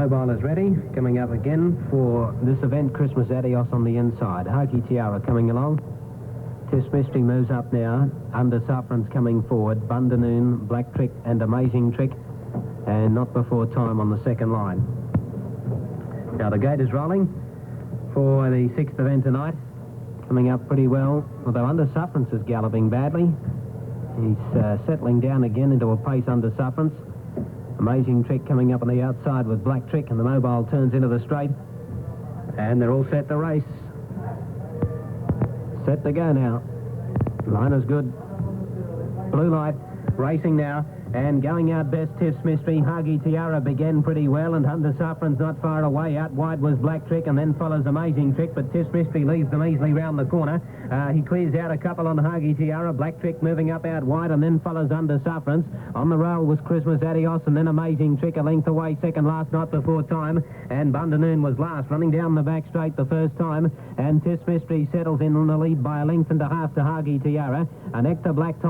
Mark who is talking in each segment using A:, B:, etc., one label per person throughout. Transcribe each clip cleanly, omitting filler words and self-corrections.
A: Mobile is ready, coming up again for this event, Christmas Adios on the inside. Harky Tiara coming along. Test Mystery moves up now. Under Saffron's coming forward. Bundanoon, Black Trick and Amazing Trick. And Not Before Time on the second line. Now the gate is rolling for the sixth event tonight. Coming up pretty well, although Under Saffron's is galloping badly. He's settling down again into a pace Under Saffron's. Amazing Trick coming up on the outside with Black Trick, and the Mobile turns into the straight. And they're all set to race. Set to go now. Line is good. Blue light, racing now. And going out best, Tiff's Mystery. Harky Tiara began pretty well, and Under Saffron's not far away. Out wide was Black Trick, and then follows Amazing Trick, but Tiff's Mystery leaves them easily round the corner. He clears out a couple on Harky Tiara. Black Trick moving up out wide, and then follows Under Saffron's. On the rail was Christmas Adios, and then Amazing Trick a length away. Second last, Not Before Time, and Bundanoon was last, running down the back straight the first time. And Tiff's Mystery settles in on the lead by a length and a half to Harky Tiara. An extra Black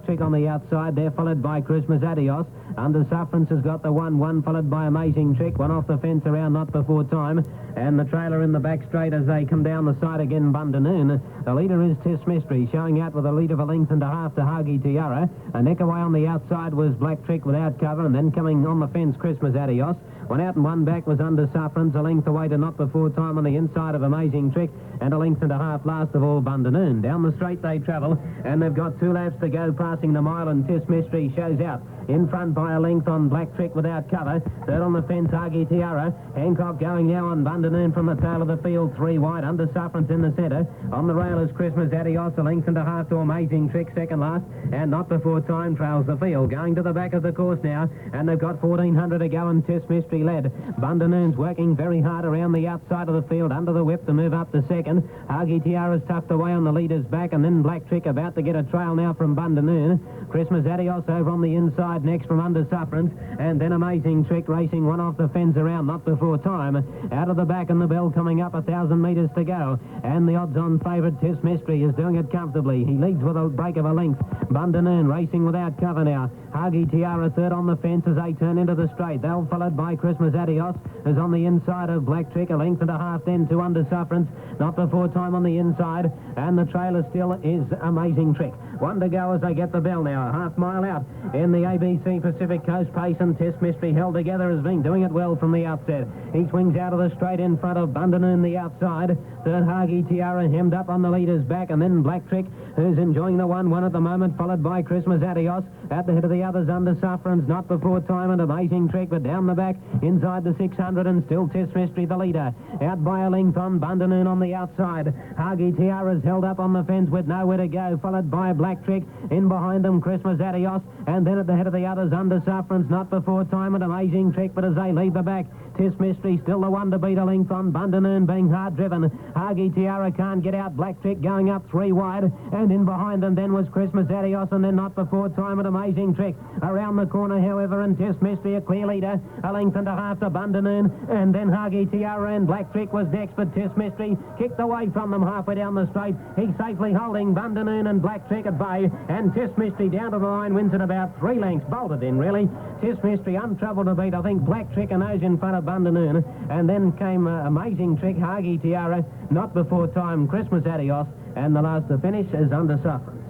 A: Trick on the outside. They're followed by Christmas Adios. Under Saffron's has got the 1-1, followed by Amazing Trick. One off the fence around Not Before Time. And the trailer in the back straight as they come down the side again, Bundanoon. The leader is Tiff's Mystery, showing out with a lead of a length and a half to Harky Tiara. A neck away on the outside was Black Trick without cover, and then coming on the fence, Christmas Adios. One out and one back was Under Saffron's, a length away to Not Before Time on the inside of Amazing Trick, and a length and a half last of all, Bundanoon. Down the straight they travel, and they've got 2 laps to go, passing the mile, and Tiff's Mystery shows out. In front by a length on Black Trick without cover. Third on the fence, Harky Tiara. Hancock going now on Bundanoon from the tail of the field, 3 wide. Under Saffron's in the centre. On the rail is Christmas Adios, a length and a half to Amazing Trick, second last. And Not Before Time trails the field. Going to the back of the course now, and they've got 1,400 to go, and Tiff's Mystery led. Bundanoon's working very hard around the outside of the field, under the whip to move up to second. Harky Tiara's tucked away on the leader's back, and then Black Trick about to get a trail now from Bundanoon. Christmas Adios over on the inside next from Under Saffron's, and then Amazing Trick racing one off the fence around Not Before Time. Out of the back, and the bell coming up, 1,000 metres to go, and the odds-on favourite Tiff's Mystery is doing it comfortably. He leads with a break of a length. Bundanoon racing without cover now. Harky Tiara third on the fence as they turn into the straight. They'll followed by Christmas Adios, who's on the inside of Black Trick, a length and a half then to Under Saffron's. Not Before Time on the inside, and the trailer still is Amazing Trick. One to go as they get the bell now. A half mile out in the ABC Pacific Coast pace, and Tiff's Mystery held together has been doing it well from the outset. He swings out of the straight in front of Bundanoon the outside. Third Harky Tiara hemmed up on the leader's back, and then Black Trick, who's enjoying the 1-1 at the moment, followed by Christmas Adios. At the head of the others, Under Saffron's, Not Before Time, and Amazing Trick, but down the back inside the 600, and still Tiff's Mystery the leader. Out by a length on Bundanoon on the outside. Harky Tiara's held up on the fence with nowhere to go, followed by Black Trick. In behind them, Christmas Adios, and then at the head of the others, Under Saffron's, Not Before Time, and Amazing Trick, but as they leave the back, Tiff's Mystery still the one to beat, a length on Bundanoon being hard driven. Harky Tiara can't get out. Black Trick going up 3 wide, and in behind them then was Christmas Adios, and then Not Before Time and Amazing Trick. Around the corner, however, and Tiff's Mystery a clear leader, a length and a half to Bundanoon, and then Harky Tiara and Black Trick was next, but Tiff's Mystery kicked away from them halfway down the straight. He's safely holding Bundanoon and Black Trick at bay, and Tiff's Mystery down to the line wins at about 3 lengths, bolted in really. Tiff's Mystery untroubled to beat, I think, Black Trick and those in front of Bundanoon, and then came Amazing Trick, Harky Tiara, Not Before Time, Christmas Adios, and the last to finish is Under Saffron's.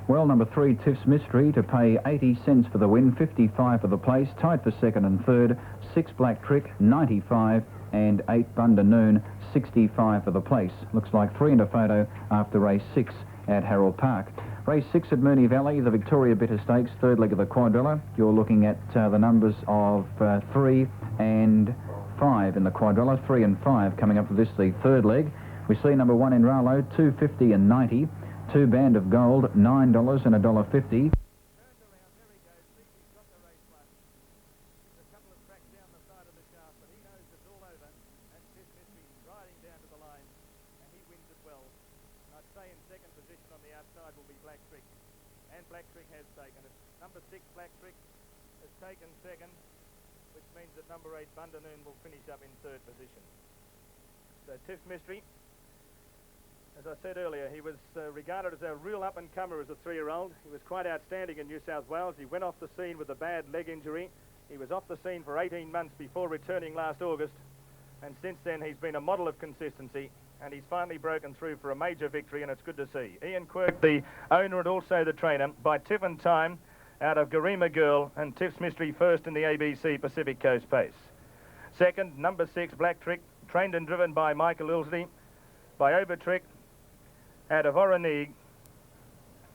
B: Well, number 3, Tiff's Mystery, to pay 80 cents for the win, 55 for the place, tied for second and third, 6 Black Trick, 95, and 8 Bundanoon, 65 for the place. Looks like 3 in a photo after race 6 at Harold Park. Race 6 at Moonee Valley, the Victoria Bitter Stakes, third leg of the quadrilla. You're looking at the numbers of 3 and 5 in the quadrilla, 3 and 5 coming up for this, the third leg. We see number 1 in Rallo, 2.50 and 90. 2 Band of Gold, $9 and $1.50.
C: Black Trick has taken it. Number 6, Black Trick, has taken second, which means that number 8, Bundanoon, will finish up in third position. So Tiff's Mystery, as I said earlier, he was regarded as a real up-and-comer as a 3-year-old. He was quite outstanding in New South Wales. He went off the scene with a bad leg injury He was off the scene for 18 months before returning last August, and since then he's been a model of consistency, and he's finally broken through for a major victory, and it's good to see. Ian Quirk, the owner and also the trainer, by Tiffin Time out of Garima Girl, and Tiff's Mystery first in the ABC Pacific Coast Pace. Second, number 6, Black Trick, trained and driven by Michael Ilsley, by Obertrick out of Oroneeg.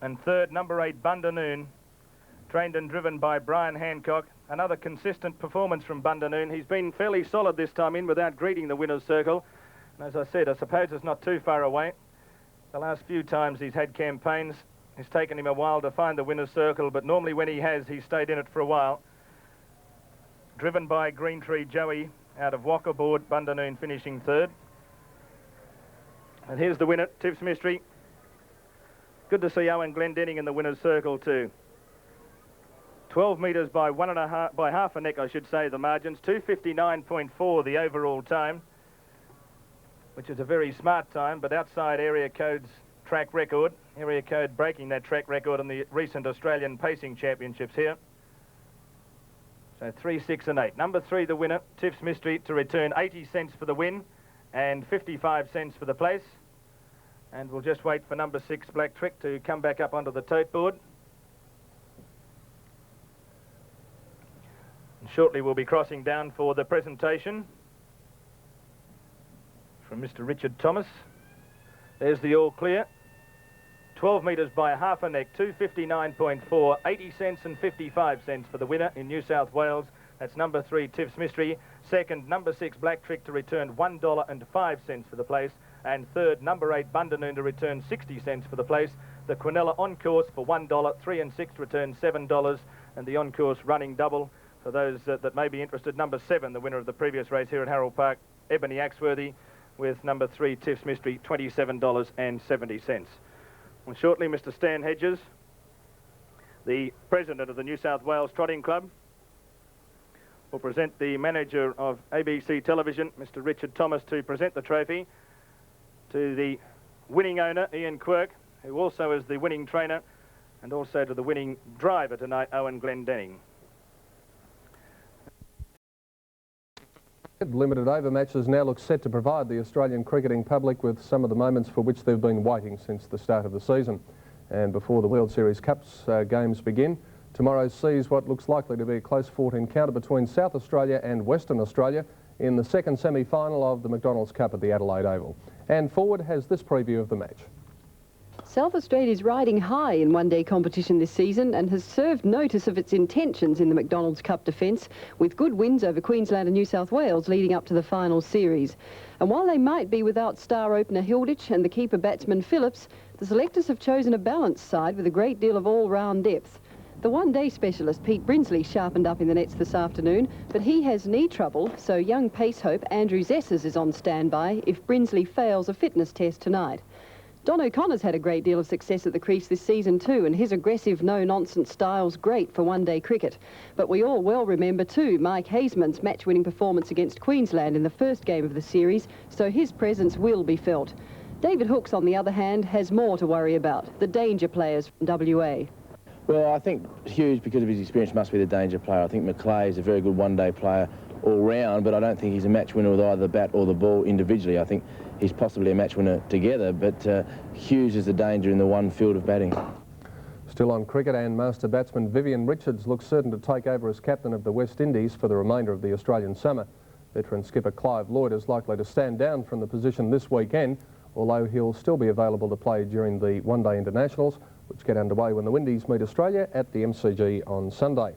C: And third, number 8, Bundanoon, trained and driven by Brian Hancock. Another consistent performance from Bundanoon. He's been fairly solid this time in without greeting the winner's circle. And as I said, I suppose it's not too far away. The last few times he's had campaigns, it's taken him a while to find the winner's circle, but normally when he has, he's stayed in it for a while. Driven by Green Tree Joey out of Wackerboard, Bundanoon finishing third. And here's the winner, Tiff's Mystery. Good to see Owen Glendenning in the winner's circle too. 12 metres by half a neck, I should say, the margins. 2:59.4 the overall time, which is a very smart time, but outside Area Code's track record. Area Code breaking that track record in the recent Australian Pacing Championships here. So 3, 6 and 8. Number 3, the winner, Tiff's Mystery, to return 80 cents for the win and 55 cents for the place. And we'll just wait for number 6, Black Trick, to come back up onto the tote board. And shortly we'll be crossing down for the presentation from Mr. Richard Thomas. There's the all clear. 12 metres by half a neck, 2:59.4, 80 cents and 55 cents for the winner in New South Wales. That's number 3, Tiff's Mystery. Second, number 6, Black Trick, to return $1.05 for the place. And third, number 8, Bundanoon, to return 60 cents for the place. The Quinella on course for $1, 3 and 6 return $7, and the on course running double for those that may be interested. Number 7, the winner of the previous race here at Harold Park, Ebony Axworthy, with number 3, Tiff's Mystery, $27.70. Well, shortly, Mr. Stan Hedges, the president of the New South Wales Trotting Club, will present the manager of ABC Television, Mr. Richard Thomas, to present the trophy to the winning owner, Ian Quirk, who also is the winning trainer, and also to the winning driver tonight, Owen Glendenning.
D: Limited over matches now look set to provide the Australian cricketing public with some of the moments for which they've been waiting since the start of the season. And before the World Series Cups games begin, tomorrow sees what looks likely to be a close fought encounter between South Australia and Western Australia in the second semi-final of the McDonald's Cup at the Adelaide Oval. And Forward has this preview of the match.
E: South Australia is riding high in one-day competition this season and has served notice of its intentions in the McDonald's Cup defence, with good wins over Queensland and New South Wales leading up to the final series. And while they might be without star opener Hilditch and the keeper batsman Phillips, the selectors have chosen a balanced side with a great deal of all-round depth. The one-day specialist Pete Brinsley sharpened up in the nets this afternoon, but he has knee trouble, so young pace hope Andrew Zessers is on standby if Brinsley fails a fitness test tonight. Don O'Connor's had a great deal of success at the crease this season too, and his aggressive, no-nonsense style's great for one-day cricket. But we all well remember too Mike Haseman's match-winning performance against Queensland in the first game of the series, so his presence will be felt. David Hooks, on the other hand, has more to worry about, the danger players from WA.
F: Well, I think Hughes, because of his experience, must be the danger player. I think McLeay is a very good one-day player all round, but I don't think he's a match winner with either the bat or the ball individually. I think he's possibly a match winner together, but Hughes is the danger in the one field of batting.
D: Still on cricket, and master batsman Vivian Richards looks certain to take over as captain of the West Indies for the remainder of the Australian summer. Veteran skipper Clive Lloyd is likely to stand down from the position this weekend, although he'll still be available to play during the one-day internationals, which get underway when the Windies meet Australia at the MCG on Sunday.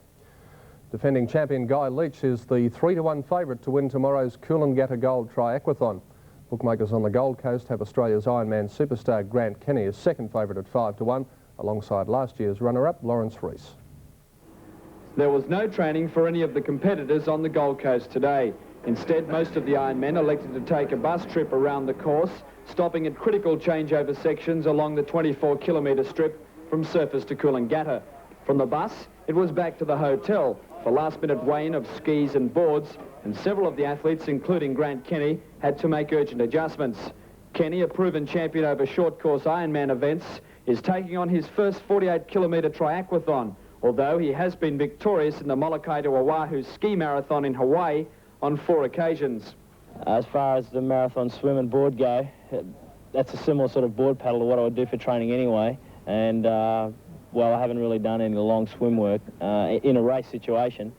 D: Defending champion Guy Leach is the 3-1 favourite to win tomorrow's Coolangatta Gold Triathlon. Bookmakers on the Gold Coast have Australia's Ironman superstar Grant Kenny as second favourite at 5-1, alongside last year's runner-up Lawrence Rees.
G: There was no training for any of the competitors on the Gold Coast today. Instead, most of the Ironmen elected to take a bus trip around the course, stopping at critical changeover sections along the 24-kilometre strip from Surfers to Coolangatta. From the bus, it was back to the hotel for last-minute weigh-in of skis and boards, and several of the athletes, including Grant Kenny, had to make urgent adjustments. Kenny, a proven champion over short-course Ironman events, is taking on his first 48-kilometre triathlon, although he has been victorious in the Molokai to Oahu ski marathon in Hawaii on 4 occasions.
F: As far as the marathon swim and board go, that's a similar sort of board paddle to what I would do for training anyway. And, well, I haven't really done any long swim work in a race situation.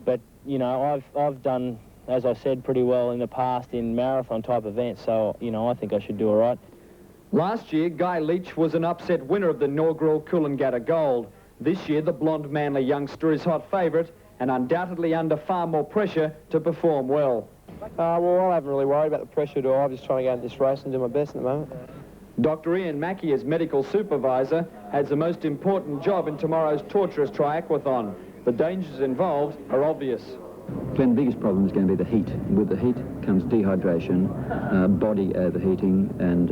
F: But, you know, I've done, as I said, pretty well in the past in marathon type events, so, you know, I think I should do all right.
G: Last year, Guy Leach was an upset winner of the inaugural Coolangatta Gold. This year, the blonde Manly youngster is hot favourite and undoubtedly under far more pressure to perform well.
H: Well, I haven't really worried about the pressure at all. I'm just trying to go into this race and do my best at the moment.
G: Dr. Ian Mackey, as medical supervisor, has the most important job in tomorrow's torturous triathlon. The dangers involved are obvious.
I: Glenn, the biggest problem is going to be the heat. With the heat comes dehydration, body overheating, and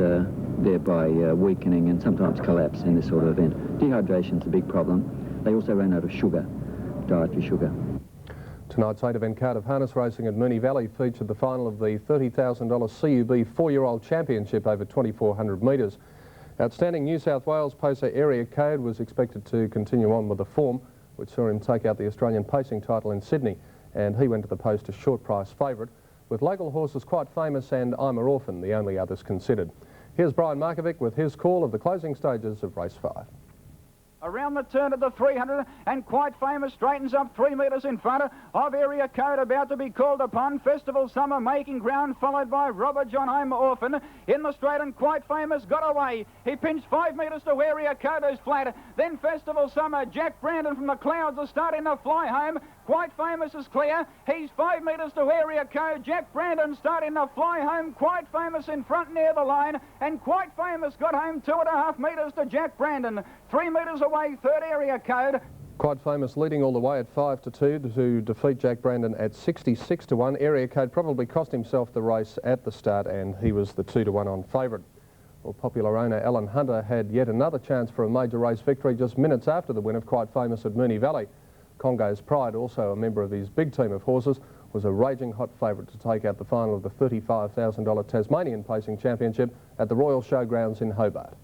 I: thereby weakening and sometimes collapse in this sort of event. Dehydration's a big problem. They also ran out of sugar, dietary sugar.
D: Tonight's 8-event card of harness racing at Moonee Valley featured the final of the $30,000 CUB 4-year-old championship over 2,400 metres. Outstanding New South Wales pacer Area Code was expected to continue on with the form, which saw him take out the Australian pacing title in Sydney, and he went to the post as short price favourite, with local horses Quite Famous and I'm a Orphan the only others considered. Here's Brian Markovic with his call of the closing stages of race 5.
J: Around the turn of the 300, and Quite Famous straightens up 3 metres in front of Area Code, about to be called upon. Festival Summer making ground, followed by Robert John I'm Orphan. In the straight, and Quite Famous got away. He pinched 5 metres to Area Code, who's flat. Then Festival Summer, Jack Brandon from the clouds are starting to fly home. Quite Famous is clear. He's 5 metres to Area Code. Jack Brandon starting to fly home. Quite Famous in front near the line, and Quite Famous got home 2.5 metres to Jack Brandon. 3 metres away, third Area Code.
D: Quite Famous leading all the way at 5-2 to defeat Jack Brandon at 66-1. Area Code probably cost himself the race at the start, and he was the 2-1 on favourite. Well, popular owner Alan Hunter had yet another chance for a major race victory just minutes after the win of Quite Famous at Moonee Valley. Congo's Pride, also a member of his big team of horses, was a raging hot favourite to take out the final of the $35,000 Tasmanian Pacing Championship at the Royal Showgrounds in Hobart.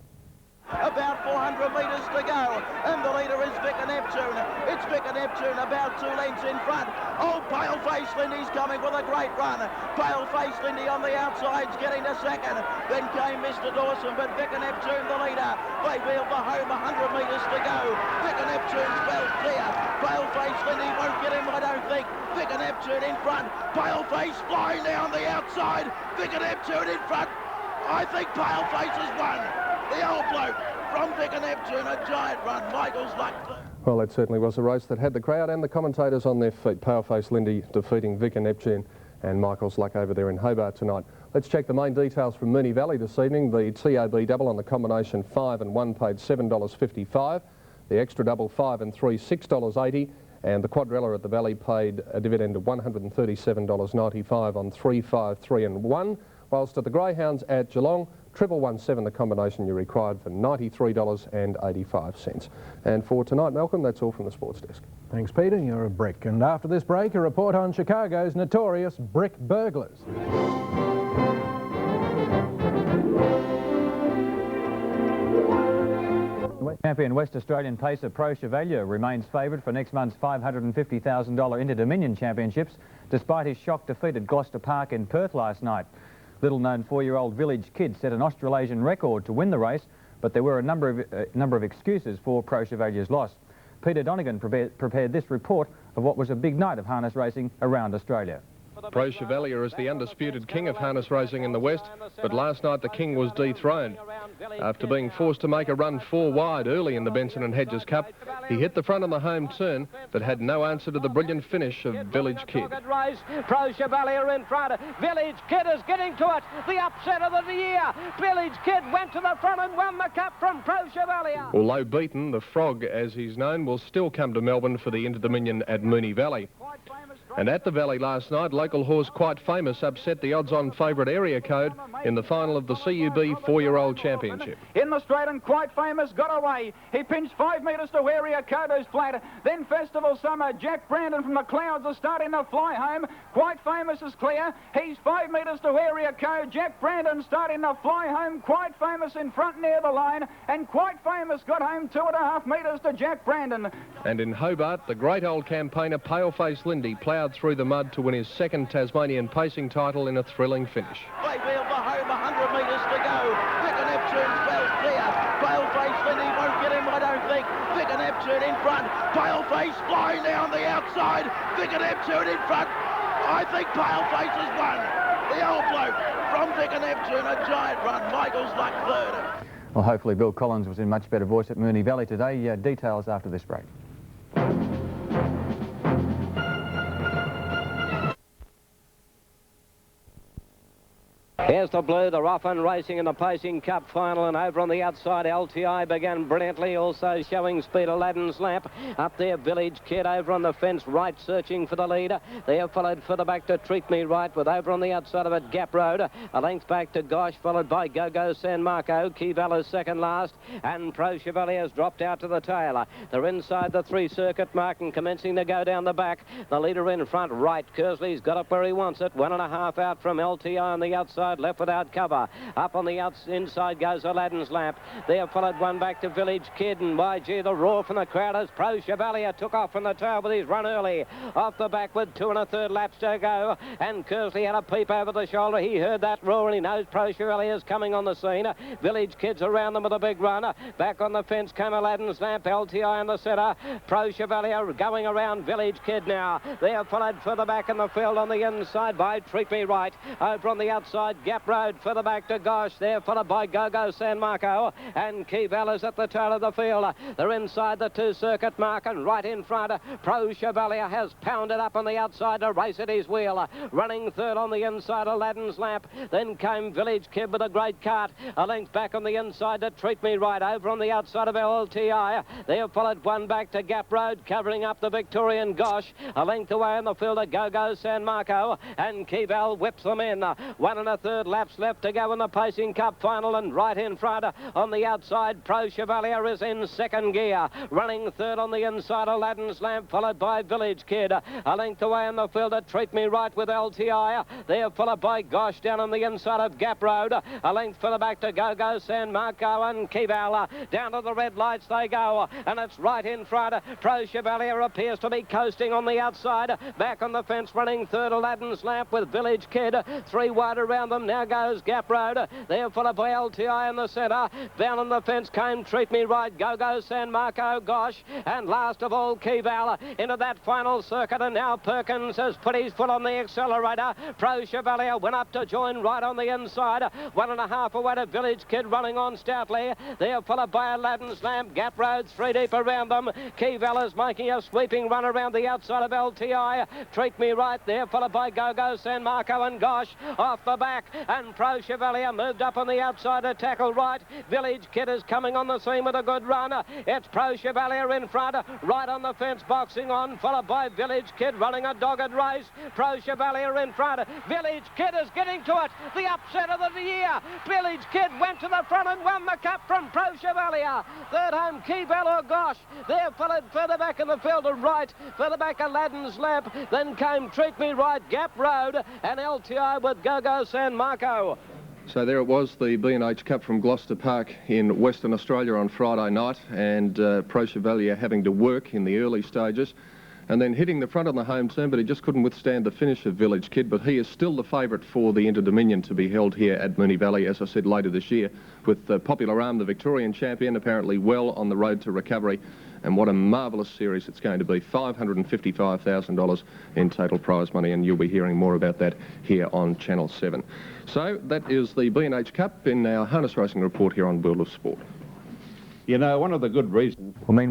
K: About 400 metres to go, and the leader is Vicar Neptune. It's Vicar Neptune about 2 lengths in front. Oh, Paleface Lindy's coming with a great run. Paleface Lindy on the outside's getting to second. Then came Mr. Dawson, but Vicar Neptune the leader. They wheel for home, 100 metres to go. Vicar Neptune's well clear. Paleface Lindy won't get him, I don't think. Vicar Neptune in front. Paleface flying down the outside. Vicar Neptune in front. I think Paleface has won. The old bloke from Vicar Neptune, a giant run. Michael's luck.
D: Well, it certainly was a race that had the crowd and the commentators on their feet. Paleface Lindy defeating Vicar Neptune and Michael's luck over there in Hobart tonight. Let's check the main details from Moonee Valley this evening. The TAB double on the combination 5 and 1 paid $7.55. The extra double 5 and 3, $6.80. And the quadrilla at the Valley paid a dividend of $137.95 on 3, 5, 3 and 1. Whilst at the Greyhounds at Geelong, 117 the combination you required for $93.85. And for tonight, Malcolm, that's all from the sports desk.
L: Thanks, Peter. You're a brick. And after this break, a report on Chicago's notorious brick burglars.
M: Champion West Australian pacer Pro Chevalier remains favoured for next month's $550,000 Inter-Dominion Championships, despite his shock defeat at Gloucester Park in Perth last night. Little-known 4-year-old Village Kid set an Australasian record to win the race, but there were a number of excuses for Pro Chevalier's loss. Peter Donegan prepared this report of what was a big night of harness racing around Australia.
D: Pro Chevalier is the undisputed king of harness racing in the West, but last night the king was dethroned. After being forced to make a run 4 wide early in the Benson and Hedges Cup, he hit the front on the home turn, but had no answer to the brilliant finish of Village Kid.
N: Pro Chevalier in front. Village Kid is getting to it. The upset of the year. Village Kid went to the front and won the cup from Pro Chevalier.
D: Although beaten, the Frog, as he's known, will still come to Melbourne for the Inter-Dominion at Moonee Valley. And at the Valley last night, local horse Quite Famous upset the odds-on favourite Area Code in the final of the CUB 4-year-old championship.
J: In the straight, and Quite Famous got away. He pinched 5 metres to Area Code, who's flat. Then Festival Summer. Jack Brandon from the clouds are starting to fly home. Quite Famous is clear. He's 5 metres to Area Code. Jack Brandon starting to fly home. Quite Famous in front near the line. And Quite Famous got home 2.5 metres to Jack Brandon.
D: And in Hobart, the great old campaigner Paleface Lindy ploughed through the mud to win his second Tasmanian pacing title in a thrilling finish.
K: Playfield for home, 100 metres to go. Vicar Neptune's well clear. Paleface Lindy won't get him, I don't think. Vicar Neptune in front. Paleface flying down the outside. Vicar Neptune in front. I think Paleface has won. The old bloke from Vicar Neptune, a giant run. Michael's Luck third.
M: Well, hopefully Bill Collins was in much better voice at Moonee Valley today. Details after this break.
N: Here's the blue, they're off and racing in the Pacing Cup final, and over on the outside LTI began brilliantly, also showing speed. Aladdin's Lamp. Up there Village Kid over on the fence right, searching for the leader. They have followed further back to Treat Me Right, with over on the outside of it Gap Road. A length back to Gosh, followed by Go-Go San Marco. Keyval is second last, and Pro Chevalier has dropped out to the tail. They're inside the 3 circuit mark and commencing to go down the back. The leader in front right. Kersley's got up where he wants it. 1.5 out from LTI on the outside, left without cover. Up on the inside goes Aladdin's Lamp. They have followed one back to Village Kid, and by gee, the roar from the crowd as Pro Chevalier took off from the tail with his run early. Off the back with 2 1/3 laps to go, and Kersley had a peep over the shoulder. He heard that roar and he knows Pro Chevalier is coming on the scene. Village Kid's around them with a big run. Back on the fence came Aladdin's Lamp, LTI in the centre. Pro Chevalier going around Village Kid now. They have followed further back in the field on the inside by Treat Me Right. Over on the outside, Gap Road further back to Gosh. They're followed by Go-Go San Marco, and Keyval is at the tail of the field. They're inside the 2 circuit mark, and right in front, Pro Chevalier has pounded up on the outside to race at his wheel. Running third on the inside, Aladdin's Lamp. Then came Village Kid with a great cart. A length back on the inside to Treat Me Right. Over on the outside of LTI. They have followed one back to Gap Road, covering up the Victorian Gosh. A length away in the field of Go-Go San Marco, and Keyval whips them in. 1 1/3 laps left to go in the Pacing Cup final, and right in front on the outside, Pro Chevalier is in second gear. Running third on the inside, Aladdin's Lamp, followed by Village Kid. A length away in the field to Treat Me Right with LTI. They are followed by Gosh down on the inside of Gap Road. A length further back to Go-Go San Marco and Keyval. Down to the red lights they go, and it's right in front. Pro Chevalier appears to be coasting on the outside. Back on the fence, running third, Aladdin's Lamp with Village Kid. 3 wide around them. Now goes Gap Road. They're followed by LTI in the centre. Down on the fence came Treat Me Right, Go-Go San Marco, Gosh, and last of all Keyval into that final circuit, and now Perkins has put his foot on the accelerator. Pro Chevalier went up to join right on the inside. 1.5 away to Village Kid, running on stoutly. They're followed by Aladdin's Lamp. Gap Road 3 deep around them. Keyval is making a sweeping run around the outside of LTI. Treat Me Right there, followed by Go-Go San Marco and Gosh off the back, and Pro Chevalier moved up on the outside to tackle right. Village Kid is coming on the scene with a good run. It's Pro Chevalier in front, right on the fence, boxing on, followed by Village Kid running a dogged race. Pro Chevalier in front. Village Kid is getting to it. The upset of the year. Village Kid went to the front and won the cup from Pro Chevalier. Third home, Keyval or Gosh. They're followed further back in the field to right. Further back, Aladdin's Lamp. Then came Treat Me Right, Gap Road, and LTI with Go-Go San Marco.
D: So there it was, the B&H Cup from Gloucester Park in Western Australia on Friday night, and Pro Chevalier having to work in the early stages and then hitting the front on the home turn, but he just couldn't withstand the finish of Village Kid. But he is still the favourite for the Inter-Dominion to be held here at Moonee Valley, as I said, later this year, with Popular Arm, the Victorian champion, apparently well on the road to recovery. And what a marvellous series it's going to be. $555,000 in total prize money, and you'll be hearing more about that here on Channel 7. So that is the B&H Cup in our harness racing report here on World of Sport.
O: You know, one of the good reasons...
M: Well,